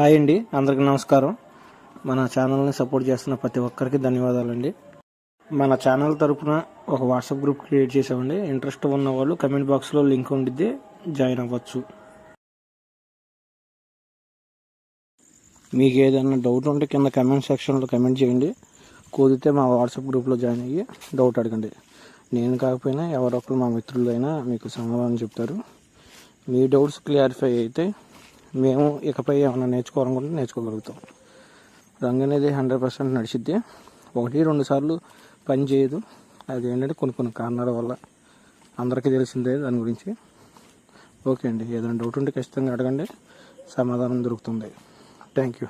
Hi అండి, అందరికీ నమస్కారం. మన ఛానల్ని సపోర్ట్ చేస్తున్న ప్రతి ఒక్కరికి ధన్యవాదాలండి. మన ఛానల్ తరపున ఒక వాట్సాప్ గ్రూప్ క్రియేట్ చేసామండి. ఇంట్రెస్ట్ ఉన్న వాళ్ళు కమెంట్ బాక్స్లో లింక్ ఉండిద్ది, జాయిన్ అవ్వచ్చు. మీకు ఏదైనా డౌట్ ఉంటే కింద కమెంట్ సెక్షన్లో కమెంట్ చేయండి. కుదిరితే మా వాట్సాప్ గ్రూప్లో జాయిన్ అయ్యి డౌట్ అడగండి. నేను కాకపోయినా ఎవరొకరు మా మిత్రులైనా మీకు సమాధానం చెప్తారు. మీ డౌట్స్ క్లారిఫై అయితే మేము ఇకపై ఏమైనా నేర్చుకోవాలనుకుంటే నేర్చుకోగలుగుతాం. రంగు అనేది 100% నడిచిద్ది. 1-2 సార్లు పని చేయదు. అది ఏంటంటే కొన్ని కారణాల వల్ల. అందరికీ తెలిసిందే దాని గురించి. ఓకే అండి, ఏదైనా డౌట్ ఉంటే ఖచ్చితంగా అడగండి, సమాధానం దొరుకుతుంది. Thank you.